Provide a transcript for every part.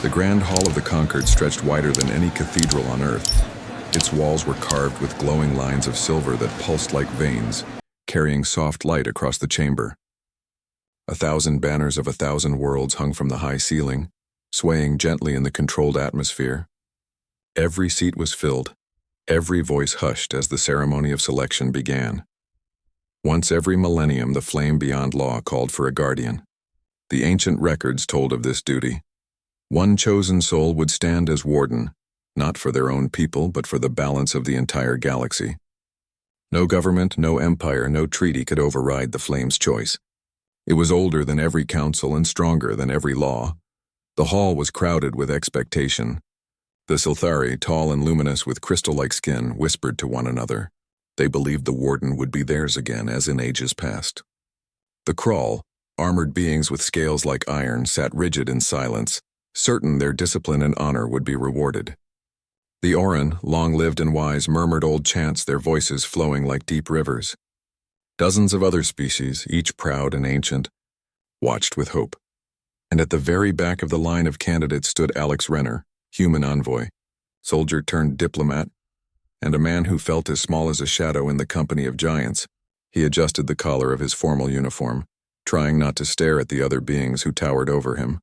The grand hall of the Conquered stretched wider than any cathedral on earth. Its walls were carved with glowing lines of silver that pulsed like veins, carrying soft light across the chamber. 1,000 banners of 1,000 worlds hung from the high ceiling, swaying gently in the controlled atmosphere. Every seat was filled, every voice hushed as the ceremony of selection began. Once every millennium, the flame beyond law called for a guardian. The ancient records told of this duty. One chosen soul would stand as warden, not for their own people, but for the balance of the entire galaxy. No government, no empire, no treaty could override the flame's choice. It was older than every council and stronger than every law. The hall was crowded with expectation. The Silthari, tall and luminous with crystal-like skin, whispered to one another. They believed the warden would be theirs again, as in ages past. The Crawl, armored beings with scales like iron, sat rigid in silence, certain their discipline and honor would be rewarded. The Orin, long-lived and wise, murmured old chants, their voices flowing like deep rivers. Dozens of other species, each proud and ancient, watched with hope. And at the very back of the line of candidates stood Alex Renner, human envoy, soldier turned diplomat, and a man who felt as small as a shadow in the company of giants. He adjusted the collar of his formal uniform, trying not to stare at the other beings who towered over him.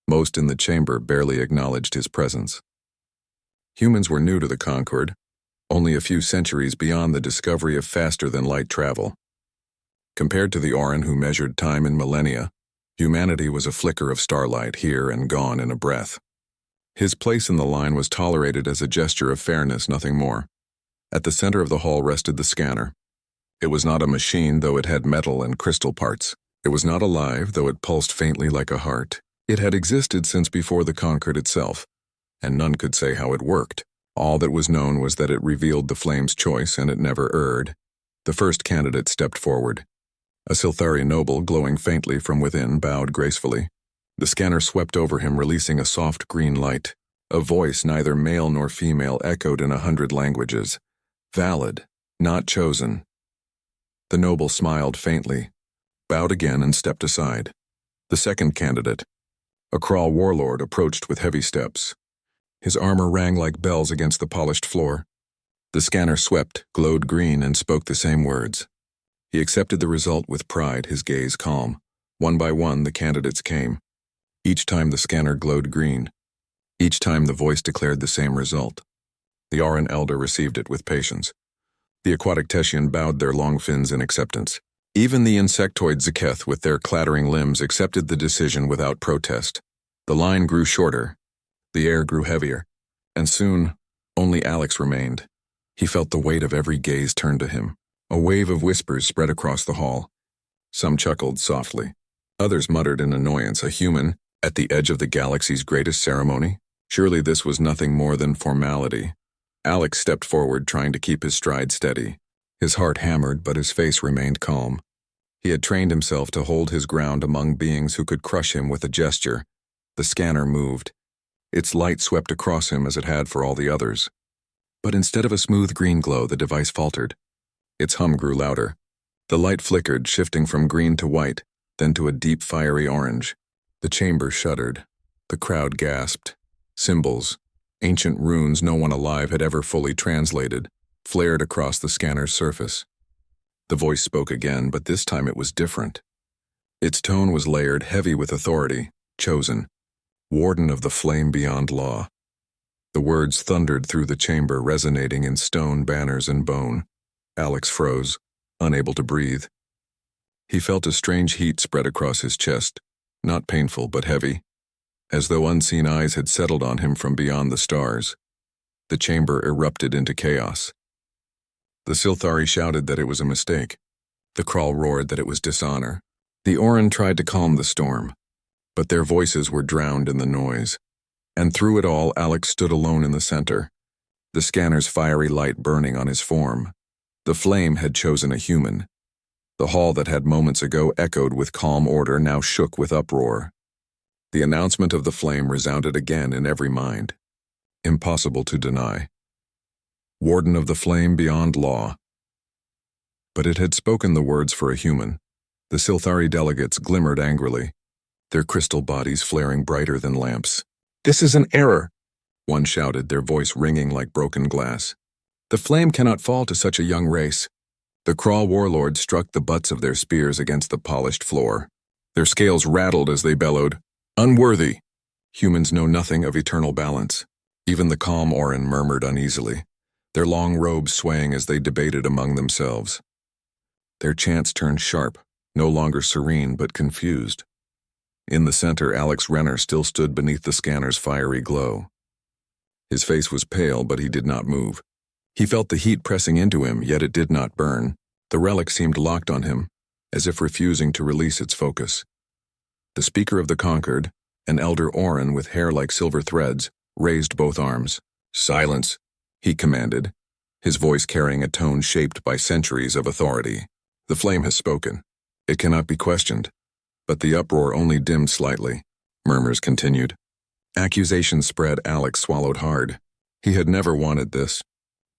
Most in the chamber barely acknowledged his presence. Humans were new to the Concord, only a few centuries beyond the discovery of faster-than-light travel. Compared to the Orin who measured time in millennia, humanity was a flicker of starlight here and gone in a breath. His place in the line was tolerated as a gesture of fairness, nothing more. At the center of the hall rested the scanner. It was not a machine, though it had metal and crystal parts. It was not alive, though it pulsed faintly like a heart. It had existed since before the Concord itself, and none could say how it worked. All that was known was that it revealed the flame's choice, and it never erred. The first candidate stepped forward. A Silthari noble, glowing faintly from within, bowed gracefully. The scanner swept over him, releasing a soft green light. A voice, neither male nor female, echoed in 100 languages. Valid, not chosen. The noble smiled faintly, bowed again, and stepped aside. The second candidate, a Crawl warlord, approached with heavy steps. His armor rang like bells against the polished floor. The scanner swept, glowed green, and spoke the same words. He accepted the result with pride, his gaze calm. One by one, the candidates came. Each time the scanner glowed green. Each time the voice declared the same result. The Orin elder received it with patience. The aquatic Teshian bowed their long fins in acceptance. Even the insectoid Zaketh, with their clattering limbs, accepted the decision without protest. The line grew shorter. The air grew heavier. And soon, only Alex remained. He felt the weight of every gaze turned to him. A wave of whispers spread across the hall. Some chuckled softly. Others muttered in annoyance. A human, at the edge of the galaxy's greatest ceremony? Surely this was nothing more than formality. Alex stepped forward, trying to keep his stride steady. His heart hammered, but his face remained calm. He had trained himself to hold his ground among beings who could crush him with a gesture. The scanner moved. Its light swept across him as it had for all the others. But instead of a smooth green glow, the device faltered. Its hum grew louder. The light flickered, shifting from green to white, then to a deep fiery orange. The chamber shuddered. The crowd gasped. Symbols, ancient runes no one alive had ever fully translated, flared across the scanner's surface. The voice spoke again, but this time it was different. Its tone was layered, heavy with authority. Chosen. Warden of the flame beyond law. The words thundered through the chamber, resonating in stone, banners, and bone. Alex froze, unable to breathe. He felt a strange heat spread across his chest, not painful but heavy, as though unseen eyes had settled on him from beyond the stars. The chamber erupted into chaos. The Silthari shouted that it was a mistake. The Crawl roared that it was dishonor. The Orin tried to calm the storm, but their voices were drowned in the noise. And through it all, Alex stood alone in the center, the scanner's fiery light burning on his form. The flame had chosen a human. The hall that had moments ago echoed with calm order now shook with uproar. The announcement of the flame resounded again in every mind. Impossible to deny. Warden of the flame beyond law. But it had spoken the words for a human. The Silthari delegates glimmered angrily, their crystal bodies flaring brighter than lamps. This is an error, one shouted, their voice ringing like broken glass. The flame cannot fall to such a young race. The Crawl warlords struck the butts of their spears against the polished floor. Their scales rattled as they bellowed, "Unworthy! Humans know nothing of eternal balance." Even the calm Orin murmured uneasily, their long robes swaying as they debated among themselves. Their chants turned sharp, no longer serene but confused. In the center, Alex Renner still stood beneath the scanner's fiery glow. His face was pale, but he did not move. He felt the heat pressing into him, yet it did not burn. The relic seemed locked on him, as if refusing to release its focus. The Speaker of the Conquered, an elder Orin with hair like silver threads, raised both arms. "Silence," he commanded, his voice carrying a tone shaped by centuries of authority. "The flame has spoken. It cannot be questioned." But the uproar only dimmed slightly. Murmurs continued. Accusations spread. Alex swallowed hard. He had never wanted this.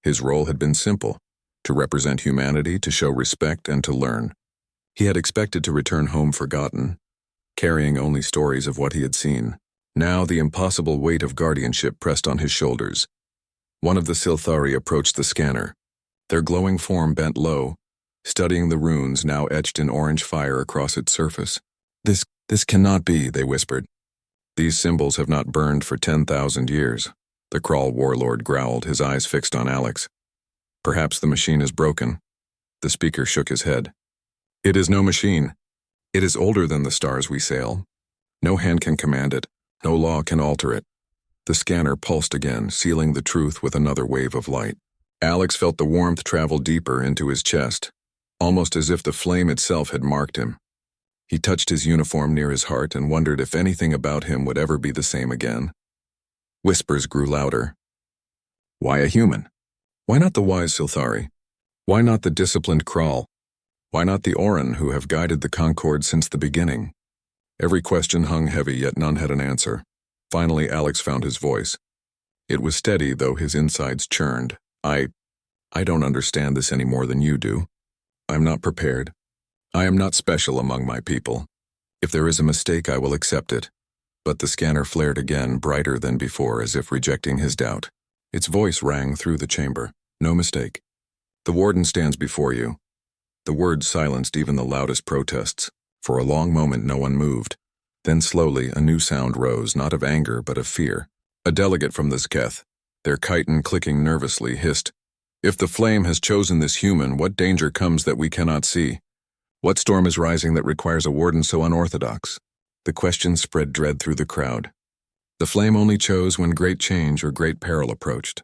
His role had been simple: to represent humanity, to show respect, and to learn. He had expected to return home forgotten, carrying only stories of what he had seen. Now the impossible weight of guardianship pressed on his shoulders. One of the Silthari approached the scanner. Their glowing form bent low, studying the runes now etched in orange fire across its surface. This cannot be," they whispered. "These symbols have not burned for 10,000 years. The Crawl warlord growled, his eyes fixed on Alex. "Perhaps the machine is broken." The speaker shook his head. "It is no machine. It is older than the stars we sail. No hand can command it. No law can alter it." The scanner pulsed again, sealing the truth with another wave of light. Alex felt the warmth travel deeper into his chest, almost as if the flame itself had marked him. He touched his uniform near his heart and wondered if anything about him would ever be the same again. Whispers grew louder. Why a human? Why not the wise Silthari? Why not the disciplined Crawl? Why not the Orin who have guided the Concord since the beginning? Every question hung heavy, yet none had an answer. Finally, Alex found his voice. It was steady, though his insides churned. I don't understand this any more than you do. I'm not prepared. I am not special among my people. If there is a mistake, I will accept it." But the scanner flared again, brighter than before, as if rejecting his doubt. Its voice rang through the chamber. "No mistake. The Warden stands before you." The words silenced even the loudest protests. For a long moment no one moved. Then slowly a new sound rose, not of anger but of fear. A delegate from the Sketh, their chiton clicking nervously, hissed, "If the flame has chosen this human, what danger comes that we cannot see? What storm is rising that requires a warden so unorthodox?" The question spread dread through the crowd. The flame only chose when great change or great peril approached.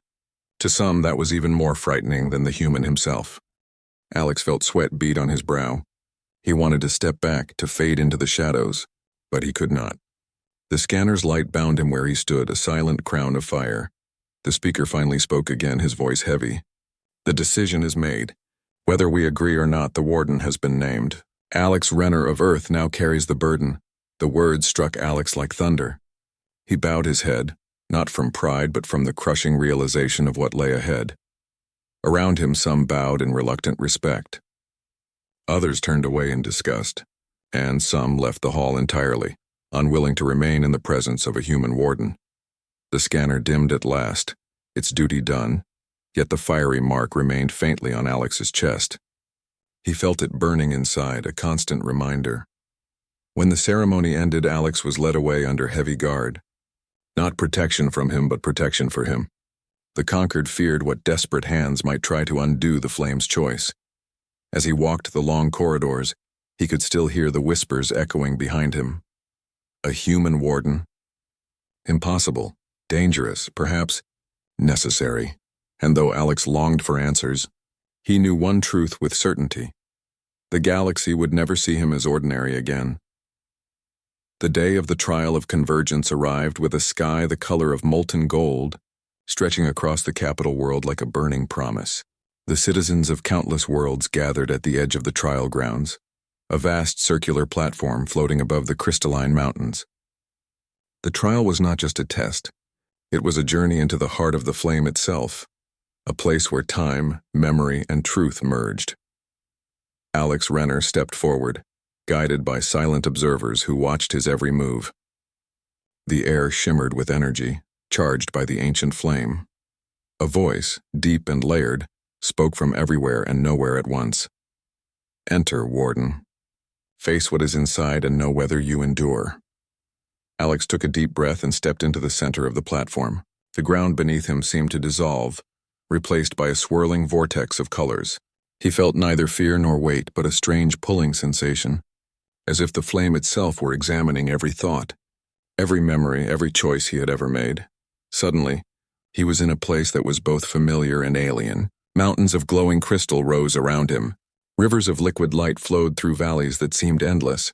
To some, that was even more frightening than the human himself. Alex felt sweat bead on his brow. He wanted to step back, to fade into the shadows, but he could not. The scanner's light bound him where he stood, a silent crown of fire. The speaker finally spoke again, his voice heavy. "The decision is made. Whether we agree or not, the Warden has been named. Alex Renner of Earth now carries the burden." The words struck Alex like thunder. He bowed his head, not from pride but from the crushing realization of what lay ahead. Around him some bowed in reluctant respect. Others turned away in disgust, and some left the hall entirely, unwilling to remain in the presence of a human warden. The scanner dimmed at last, its duty done, yet the fiery mark remained faintly on Alex's chest. He felt it burning inside, a constant reminder. When the ceremony ended, Alex was led away under heavy guard. Not protection from him, but protection for him. The Conquered feared what desperate hands might try to undo the flame's choice. As he walked the long corridors, he could still hear the whispers echoing behind him. A human warden? Impossible, dangerous, perhaps necessary. And though Alex longed for answers, he knew one truth with certainty. The galaxy would never see him as ordinary again. The day of the trial of convergence arrived with a sky the color of molten gold, stretching across the capital world like a burning promise. The citizens of countless worlds gathered at the edge of the trial grounds, a vast circular platform floating above the crystalline mountains. The trial was not just a test. It was a journey into the heart of the flame itself, a place where time, memory, and truth merged. Alex Renner stepped forward, guided by silent observers who watched his every move. The air shimmered with energy, charged by the ancient flame. A voice, deep and layered, spoke from everywhere and nowhere at once. "Enter, Warden. Face what is inside and know whether you endure." Alex took a deep breath and stepped into the center of the platform. The ground beneath him seemed to dissolve, replaced by a swirling vortex of colors. He felt neither fear nor weight, but a strange pulling sensation, as if the flame itself were examining every thought, every memory, every choice he had ever made. Suddenly, he was in a place that was both familiar and alien. Mountains of glowing crystal rose around him. Rivers of liquid light flowed through valleys that seemed endless.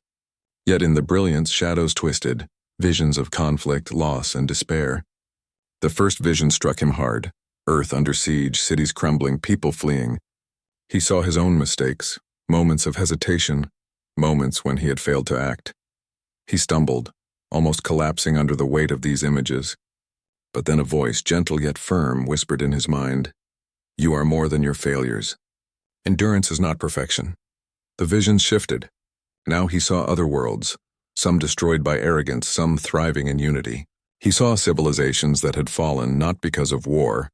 Yet in the brilliance, shadows twisted, visions of conflict, loss, and despair. The first vision struck him hard. Earth under siege, cities crumbling, people fleeing. He saw his own mistakes, moments of hesitation, moments when he had failed to act. He stumbled, almost collapsing under the weight of these images. But then a voice, gentle yet firm, whispered in his mind, "You are more than your failures. Endurance is not perfection." The visions shifted. Now he saw other worlds, some destroyed by arrogance, some thriving in unity. He saw civilizations that had fallen not because of war,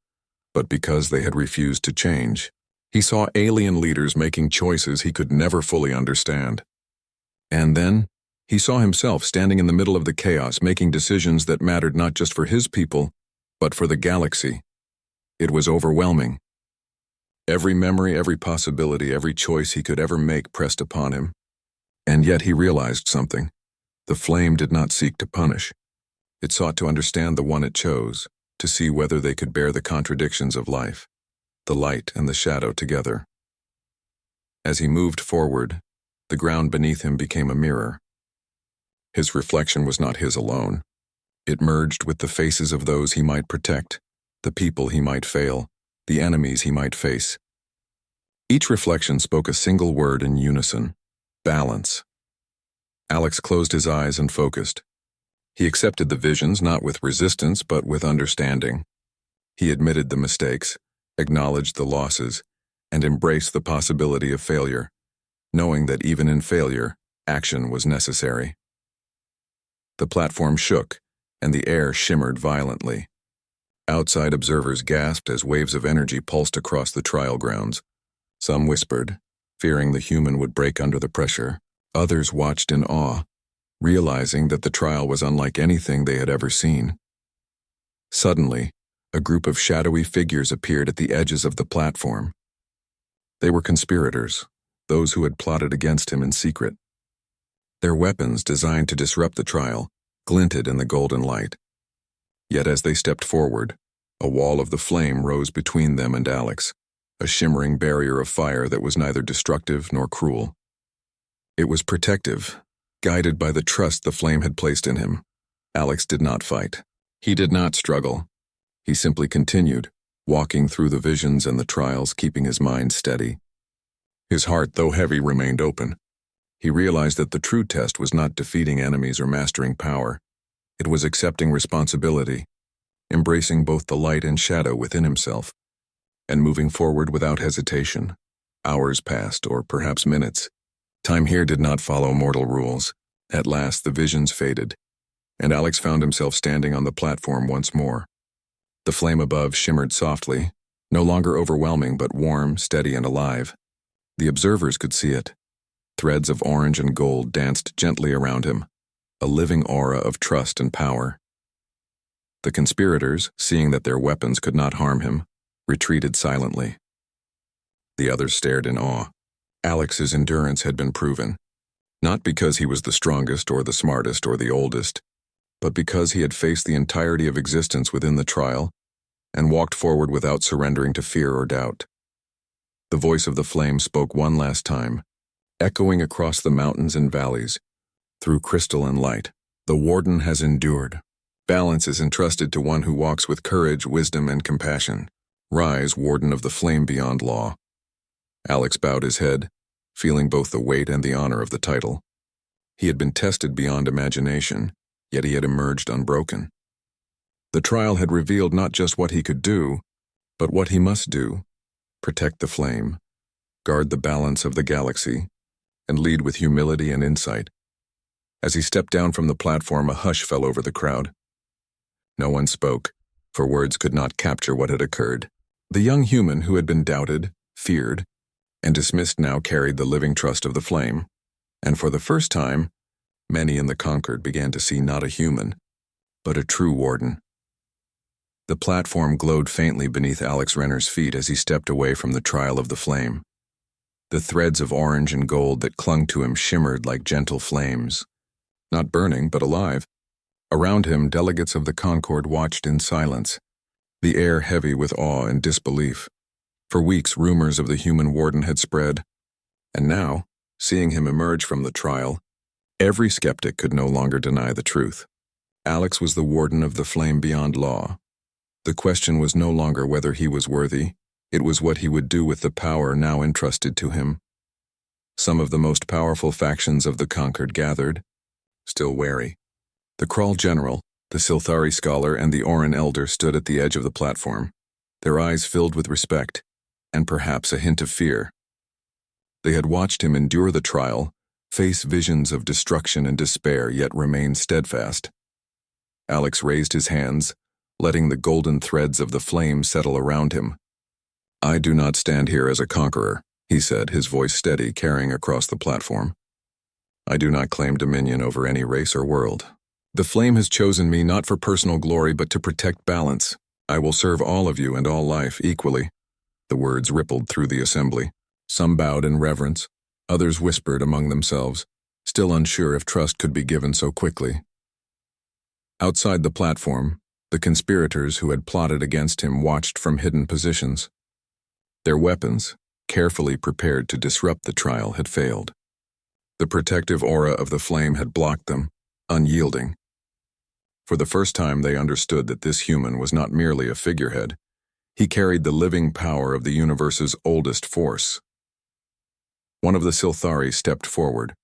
but because they had refused to change. He saw alien leaders making choices he could never fully understand. And then, he saw himself standing in the middle of the chaos, making decisions that mattered not just for his people, but for the galaxy. It was overwhelming. Every memory, every possibility, every choice he could ever make pressed upon him. And yet he realized something. The flame did not seek to punish. It sought to understand the one it chose, to see whether they could bear the contradictions of life, the light and the shadow together. As he moved forward, the ground beneath him became a mirror. His reflection was not his alone. It merged with the faces of those he might protect, the people he might fail, the enemies he might face. Each reflection spoke a single word in unison: balance. Alex closed his eyes and focused. He accepted the visions not with resistance but with understanding. He admitted the mistakes, acknowledged the losses, and embraced the possibility of failure, knowing that even in failure, action was necessary. The platform shook, and the air shimmered violently. Outside observers gasped as waves of energy pulsed across the trial grounds. Some whispered, fearing the human would break under the pressure. Others watched in awe, realizing that the trial was unlike anything they had ever seen. Suddenly, a group of shadowy figures appeared at the edges of the platform. They were conspirators, those who had plotted against him in secret. Their weapons, designed to disrupt the trial, glinted in the golden light. Yet as they stepped forward, a wall of the flame rose between them and Alex, a shimmering barrier of fire that was neither destructive nor cruel. It was protective, guided by the trust the flame had placed in him. Alex did not fight. He did not struggle. He simply continued, walking through the visions and the trials, keeping his mind steady. His heart, though heavy, remained open. He realized that the true test was not defeating enemies or mastering power. It was accepting responsibility, embracing both the light and shadow within himself, and moving forward without hesitation. Hours passed, or perhaps minutes. Time here did not follow mortal rules. At last, the visions faded, and Alex found himself standing on the platform once more. The flame above shimmered softly, no longer overwhelming but warm, steady, and alive. The observers could see it. Threads of orange and gold danced gently around him, a living aura of trust and power. The conspirators, seeing that their weapons could not harm him, retreated silently. The others stared in awe. Alex's endurance had been proven, not because he was the strongest or the smartest or the oldest, but because he had faced the entirety of existence within the trial and walked forward without surrendering to fear or doubt. The voice of the flame spoke one last time, echoing across the mountains and valleys, through crystal and light. The Warden has endured. Balance is entrusted to one who walks with courage, wisdom, and compassion. Rise, Warden of the flame beyond law. Alex bowed his head, feeling both the weight and the honor of the title. He had been tested beyond imagination, yet he had emerged unbroken. The trial had revealed not just what he could do, but what he must do: protect the flame, guard the balance of the galaxy, and lead with humility and insight. As he stepped down from the platform, a hush fell over the crowd. No one spoke, for words could not capture what had occurred. The young human who had been doubted, feared, and dismissed now carried the living trust of the flame, and for the first time, many in the Conquered began to see not a human, but a true Warden. The platform glowed faintly beneath Alex Renner's feet as he stepped away from the trial of the flame. The threads of orange and gold that clung to him shimmered like gentle flames, not burning but alive. Around him, delegates of the Concord watched in silence, the air heavy with awe and disbelief. For weeks, rumors of the human warden had spread, and now, seeing him emerge from the trial, every skeptic could no longer deny the truth. Alex was the warden of the flame beyond law. The question was no longer whether he was worthy, it was what he would do with the power now entrusted to him. Some of the most powerful factions of the Conquered gathered, still wary. The Krall General, the Silthari Scholar, and the Orin Elder stood at the edge of the platform, their eyes filled with respect, and perhaps a hint of fear. They had watched him endure the trial, face visions of destruction and despair, yet remain steadfast. Alex raised his hands, letting the golden threads of the flame settle around him. "I do not stand here as a conqueror," he said, his voice steady, carrying across the platform. "I do not claim dominion over any race or world. The flame has chosen me not for personal glory but to protect balance. I will serve all of you and all life equally." The words rippled through the assembly. Some bowed in reverence, others whispered among themselves, still unsure if trust could be given so quickly. Outside the platform, the conspirators who had plotted against him watched from hidden positions. Their weapons, carefully prepared to disrupt the trial, had failed. The protective aura of the flame had blocked them, unyielding. For the first time they understood that this human was not merely a figurehead. He carried the living power of the universe's oldest force. One of the Silthari stepped forward.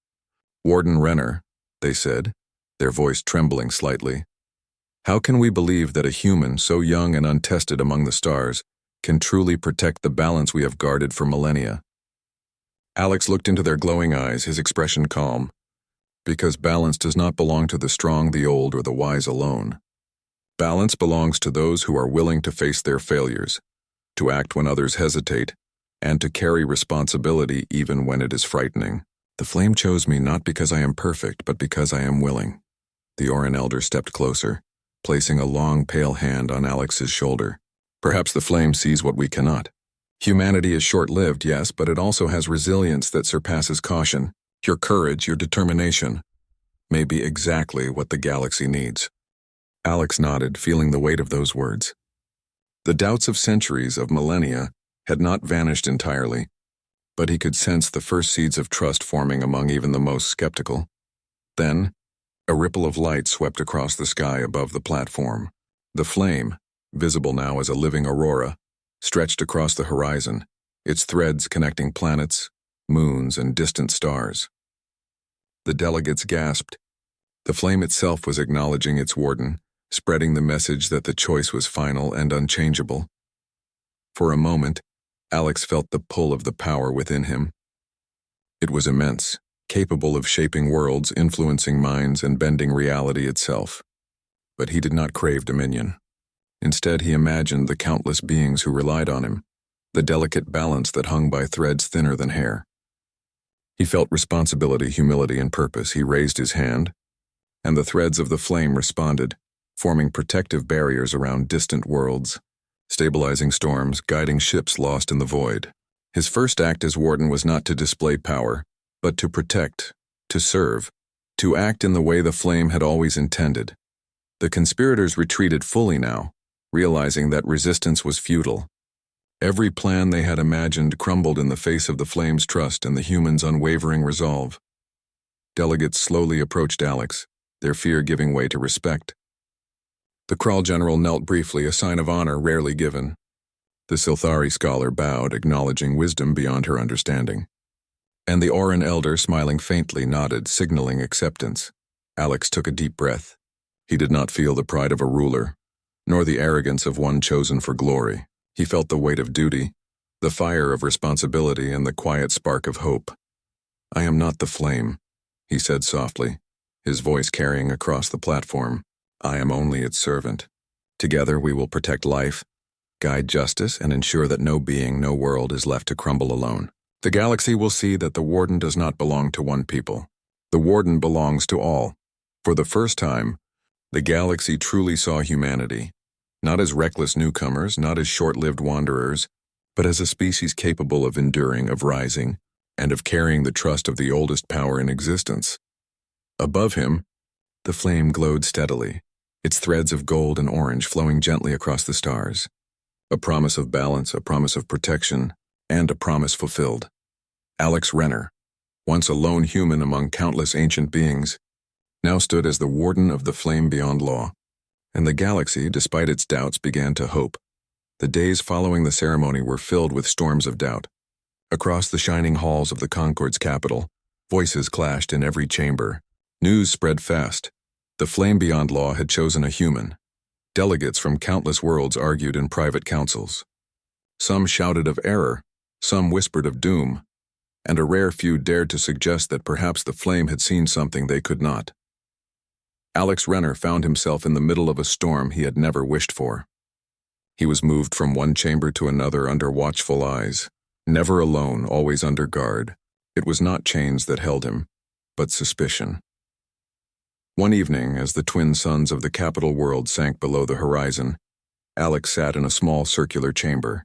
"Warden Renner," they said, their voice trembling slightly. "How can we believe that a human so young and untested among the stars can truly protect the balance we have guarded for millennia?" Alex looked into their glowing eyes, his expression calm. "Because balance does not belong to the strong, the old, or the wise alone. Balance belongs to those who are willing to face their failures, to act when others hesitate, and to carry responsibility even when it is frightening. The flame chose me not because I am perfect, but because I am willing." The Orin Elder stepped closer, placing a long, pale hand on Alex's shoulder. "Perhaps the flame sees what we cannot. Humanity is short-lived, yes, but it also has resilience that surpasses caution. Your courage, your determination, may be exactly what the galaxy needs." Alex nodded, feeling the weight of those words. The doubts of centuries, of millennia, had not vanished entirely, but he could sense the first seeds of trust forming among even the most skeptical. Then, a ripple of light swept across the sky above the platform. The flame, visible now as a living aurora, stretched across the horizon, its threads connecting planets, moons, and distant stars. The delegates gasped. The flame itself was acknowledging its warden, spreading the message that the choice was final and unchangeable. For a moment, Alex felt the pull of the power within him. It was immense, capable of shaping worlds, influencing minds, and bending reality itself. But he did not crave dominion. Instead, he imagined the countless beings who relied on him, the delicate balance that hung by threads thinner than hair. He felt responsibility, humility, and purpose. He raised his hand, and the threads of the flame responded, forming protective barriers around distant worlds, stabilizing storms, guiding ships lost in the void. His first act as warden was not to display power, but to protect, to serve, to act in the way the flame had always intended. The conspirators retreated fully now, realizing that resistance was futile. Every plan they had imagined crumbled in the face of the flame's trust and the human's unwavering resolve. Delegates slowly approached Alex, their fear giving way to respect. The Krall General knelt briefly, a sign of honor rarely given. The Silthari Scholar bowed, acknowledging wisdom beyond her understanding. And the Orin Elder, smiling faintly, nodded, signaling acceptance. Alex took a deep breath. He did not feel the pride of a ruler, nor the arrogance of one chosen for glory. He felt the weight of duty, the fire of responsibility, and the quiet spark of hope. "I am not the flame," he said softly, his voice carrying across the platform. I am only its servant. Together we will protect life, guide justice, and ensure that no being, no world is left to crumble alone. The galaxy will see that the Warden does not belong to one people. The Warden belongs to all. For the first time, the galaxy truly saw humanity, not as reckless newcomers, not as short-lived wanderers, but as a species capable of enduring, of rising, and of carrying the trust of the oldest power in existence. Above him, the flame glowed steadily, its threads of gold and orange flowing gently across the stars. A promise of balance, a promise of protection, and a promise fulfilled. Alex Renner, once a lone human among countless ancient beings, now stood as the Warden of the Flame Beyond Law. And the galaxy, despite its doubts, began to hope. The days following the ceremony were filled with storms of doubt. Across the shining halls of the Concord's capital, voices clashed in every chamber. News spread fast. The Flame Beyond Law had chosen a human. Delegates from countless worlds argued in private councils. Some shouted of error, some whispered of doom, and a rare few dared to suggest that perhaps the Flame had seen something they could not. Alex Renner found himself in the middle of a storm he had never wished for. He was moved from one chamber to another under watchful eyes, never alone, always under guard. It was not chains that held him, but suspicion. One evening, as the twin suns of the capital world sank below the horizon, Alex sat in a small circular chamber.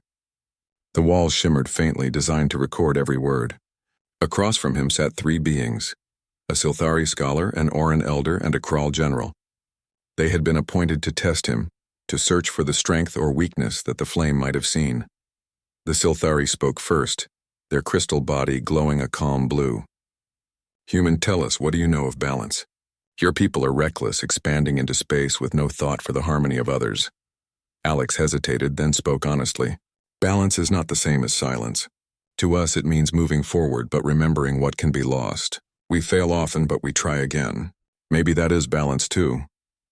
The walls shimmered faintly, designed to record every word. Across from him sat three beings, a Silthari scholar, an Oran elder, and a Kral general. They had been appointed to test him, to search for the strength or weakness that the flame might have seen. The Silthari spoke first, their crystal body glowing a calm blue. Human, tell us, what do you know of balance? Your people are reckless, expanding into space with no thought for the harmony of others. Alex hesitated, then spoke honestly. Balance is not the same as silence. To us it means moving forward but remembering what can be lost. We fail often but we try again. Maybe that is balance too.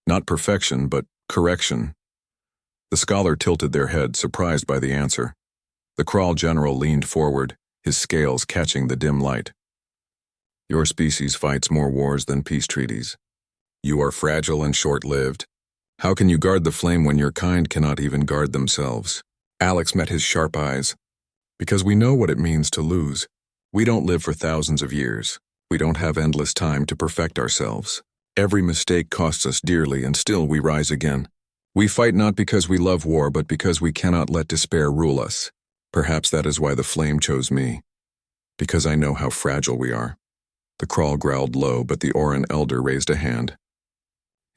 Not perfection, but correction. The scholar tilted their head, surprised by the answer. The Kral general leaned forward, his scales catching the dim light. Your species fights more wars than peace treaties. You are fragile and short-lived. How can you guard the flame when your kind cannot even guard themselves? Alex met his sharp eyes. Because we know what it means to lose. We don't live for thousands of years. We don't have endless time to perfect ourselves. Every mistake costs us dearly, and still we rise again. We fight not because we love war, but because we cannot let despair rule us. Perhaps that is why the flame chose me. Because I know how fragile we are. The Kral growled low, but the Oran elder raised a hand.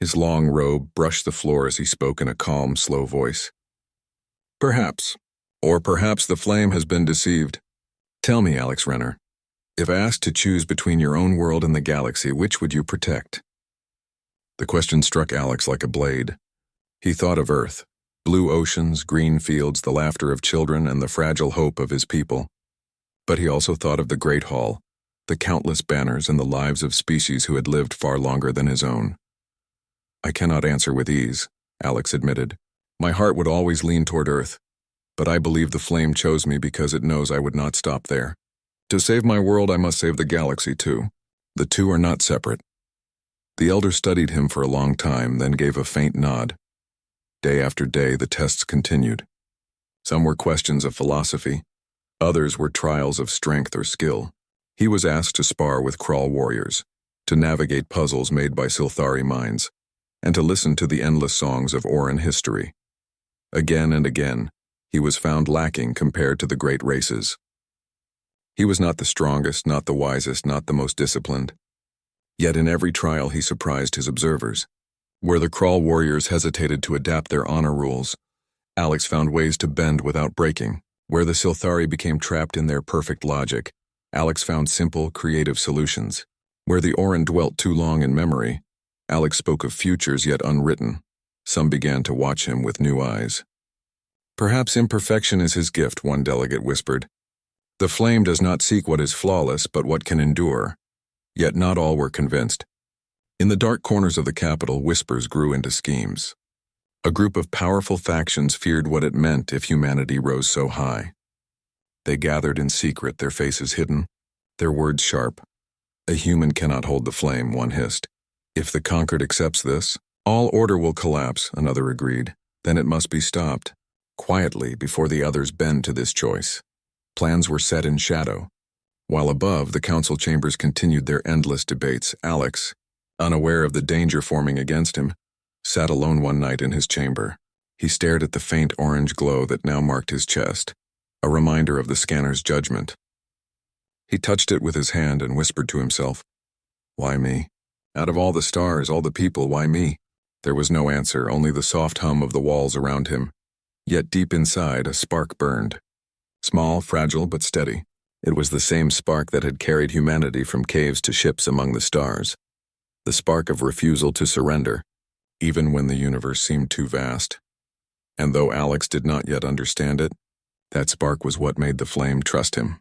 His long robe brushed the floor as he spoke in a calm, slow voice. Perhaps. Or perhaps the flame has been deceived. Tell me, Alex Renner, if asked to choose between your own world and the galaxy, which would you protect? The question struck Alex like a blade. He thought of Earth, blue oceans, green fields, the laughter of children, and the fragile hope of his people. But he also thought of the Great Hall, the countless banners and the lives of species who had lived far longer than his own. I cannot answer with ease, Alex admitted. My heart would always lean toward Earth, but I believe the flame chose me because it knows I would not stop there. To save my world, I must save the galaxy too. The two are not separate. The elder studied him for a long time, then gave a faint nod. Day after day, the tests continued. Some were questions of philosophy. Others were trials of strength or skill. He was asked to spar with Kral warriors, to navigate puzzles made by Silthari minds, and to listen to the endless songs of Oran history. Again and again, he was found lacking compared to the great races. He was not the strongest, not the wisest, not the most disciplined. Yet in every trial he surprised his observers. Where the Kral warriors hesitated to adapt their honor rules, Alex found ways to bend without breaking. Where the Silthari became trapped in their perfect logic, Alex found simple, creative solutions. Where the Oran dwelt too long in memory, Alex spoke of futures yet unwritten. Some began to watch him with new eyes. Perhaps imperfection is his gift, one delegate whispered. The flame does not seek what is flawless, but what can endure. Yet not all were convinced. In the dark corners of the capital, whispers grew into schemes. A group of powerful factions feared what it meant if humanity rose so high. They gathered in secret, their faces hidden, their words sharp. A human cannot hold the flame, one hissed. If the conquered accepts this, all order will collapse, another agreed. Then it must be stopped, quietly before the others bend to this choice. Plans were set in shadow. While above, the council chambers continued their endless debates. Alex, unaware of the danger forming against him, sat alone one night in his chamber. He stared at the faint orange glow that now marked his chest, a reminder of the scanner's judgment. He touched it with his hand and whispered to himself, "Why me? Out of all the stars, all the people, why me?" There was no answer, only the soft hum of the walls around him. Yet deep inside, a spark burned. Small, fragile, but steady. It was the same spark that had carried humanity from caves to ships among the stars. The spark of refusal to surrender, even when the universe seemed too vast. And though Alex did not yet understand it, that spark was what made the flame trust him.